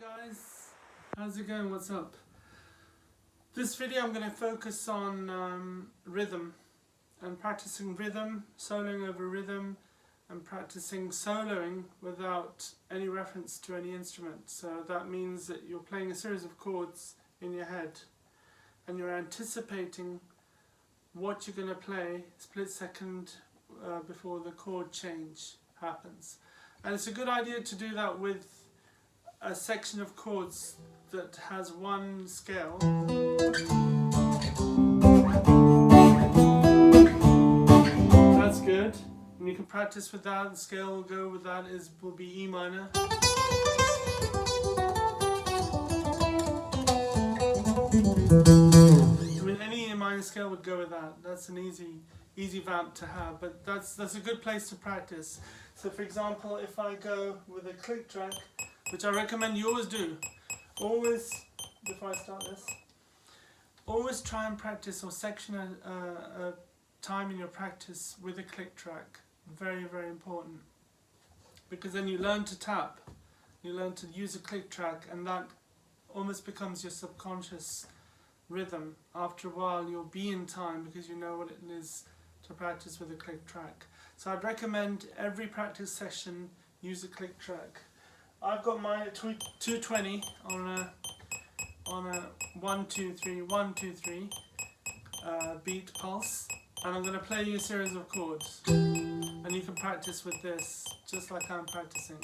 guys, how's it going? What's up? This video I'm going to focus on rhythm and practicing rhythm, soloing over rhythm, and practicing soloing without any reference to any instrument. So that means that you're playing a series of chords in your head and you're anticipating what you're going to play split second before the chord change happens. And it's a good idea to do that with a section of chords that has one scale. That's good. And you can practice with that. The scale will go with that will be E minor. I mean, any E minor scale would go with that. That's an easy vamp to have, but that's a good place to practice. So for example, if I go with a click track, which I recommend you always do, before I start this, always try and practice or section a time in your practice with a click track. Very, very important, because then you learn to tap, you learn to use a click track, and that almost becomes your subconscious rhythm. After a while you'll be in time because you know what it is to practice with a click track. So I'd recommend every practice session use a click track. I've got mine at 220 on a 1 2 3 1 2 3 beat pulse, and I'm going to play you a series of chords, and you can practice with this just like I'm practicing.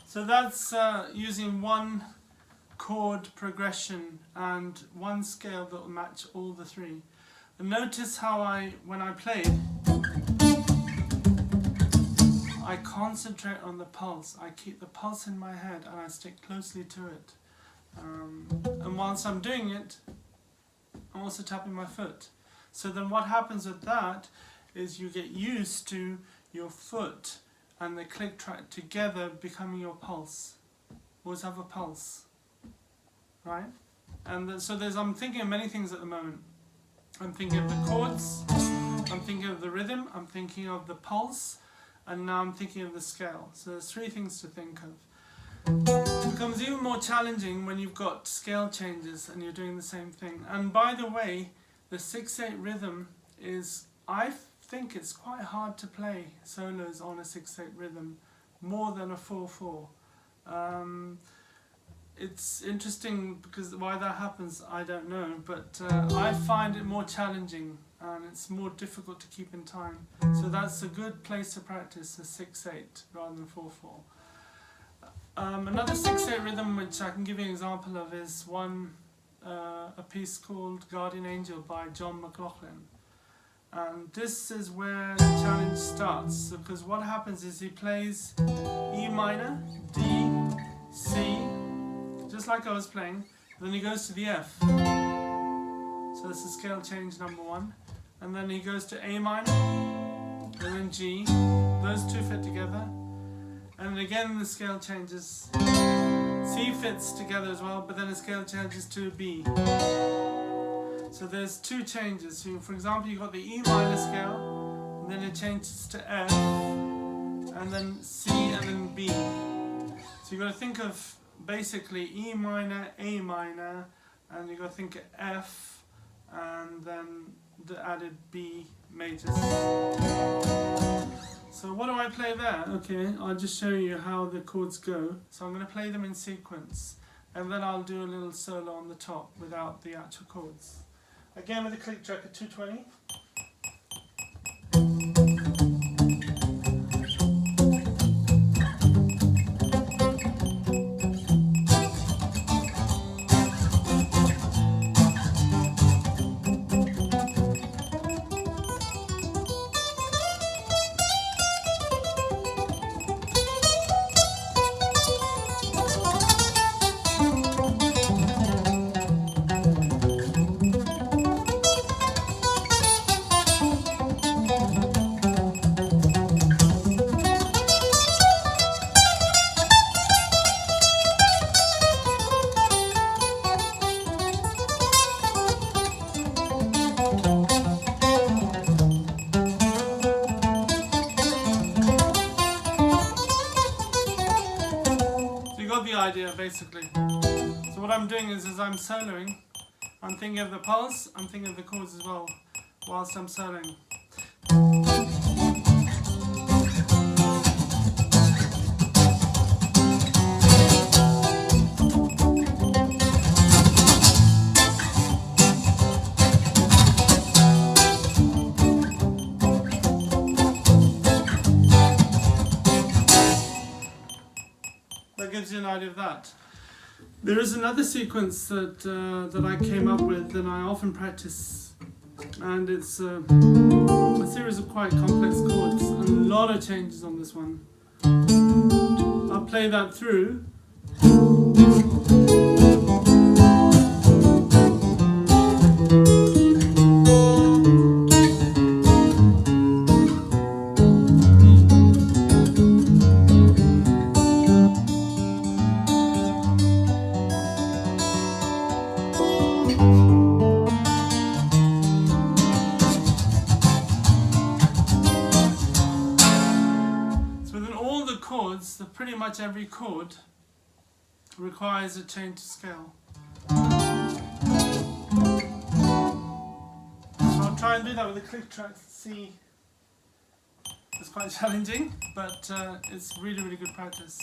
So that's using one chord progression and one scale that will match all the three. And notice how when I play, I concentrate on the pulse. I keep the pulse in my head and I stick closely to it. And whilst I'm doing it, I'm also tapping my foot. So then what happens with that is you get used to your foot and the click track together becoming your pulse. Always have a pulse, right? And so I'm thinking of many things at the moment. I'm thinking of the chords, I'm thinking of the rhythm, I'm thinking of the pulse, and now I'm thinking of the scale. So there's three things to think of. It becomes even more challenging when you've got scale changes and you're doing the same thing. And by the way, the 6/8 rhythm is, I think it's quite hard to play solos on a 6/8 rhythm, more than a 4/4. It's interesting because why that happens I don't know, but I find it more challenging and it's more difficult to keep in time. So that's a good place to practice a 6/8 rather than 4/4. Another 6/8 rhythm which I can give you an example of is a piece called Guardian Angel by John McLaughlin. And this is where the challenge starts, because what happens is he plays E minor, D, C, just like I was playing, then he goes to the F. So that's the scale change number 1. And then he goes to A minor, and then G. Those two fit together. And again the scale changes. C fits together as well, but then the scale changes to B. So there's two changes. So for example, you've got the E minor scale, and then it changes to F, and then C, and then B. So you've got to think of basically E minor, A minor, and you've got to think of F, and then the added B majors. So what do I play there? Okay, I'll just show you how the chords go. So I'm going to play them in sequence, and then I'll do a little solo on the top without the actual chords. Again with the click track at 220. basically. So what I'm doing is, as I'm soloing, I'm thinking of the pulse, I'm thinking of the chords as well, whilst I'm soloing. That gives you an idea of that. There is another sequence that I came up with and I often practice, and it's a series of quite complex chords and a lot of changes on this one. I'll play that through. Chords, pretty much every chord requires a change to scale. I'll try and do that with a click track. See, it's quite challenging, but it's really, really good practice.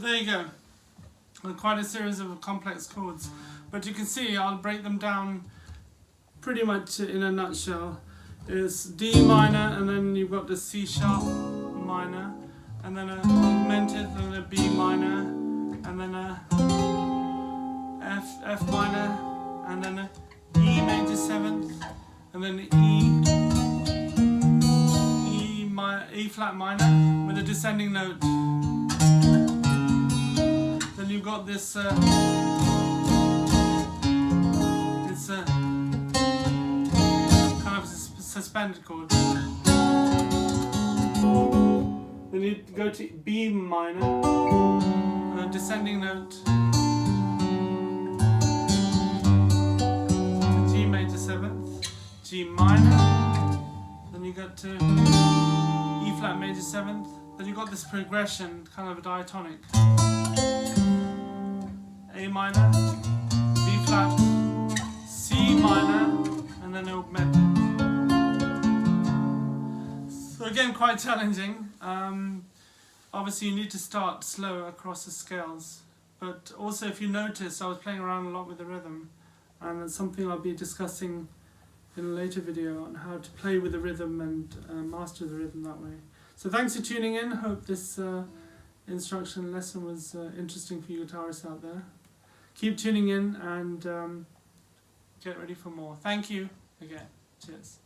There you go, quite a series of complex chords, but you can see I'll break them down pretty much in a nutshell. It's D minor, and then you've got the C sharp minor, and then a augmented, and then a B minor, and then a F minor, and then a E major 7th, and then E flat minor with a descending note. Then you've got this it's a kind of suspended chord. Then you go to B minor, a descending note, to G major 7th, G minor, then you go to E flat major 7th, then you've got this progression, kind of a diatonic. A minor, B flat, C minor, and then augmented. So again, quite challenging. Obviously you need to start slow across the scales, but also if you notice, I was playing around a lot with the rhythm, and it's something I'll be discussing in a later video on how to play with the rhythm and master the rhythm that way. So thanks for tuning in. Hope this instruction lesson was interesting for you guitarists out there. Keep tuning in and get ready for more. Thank you again. Cheers.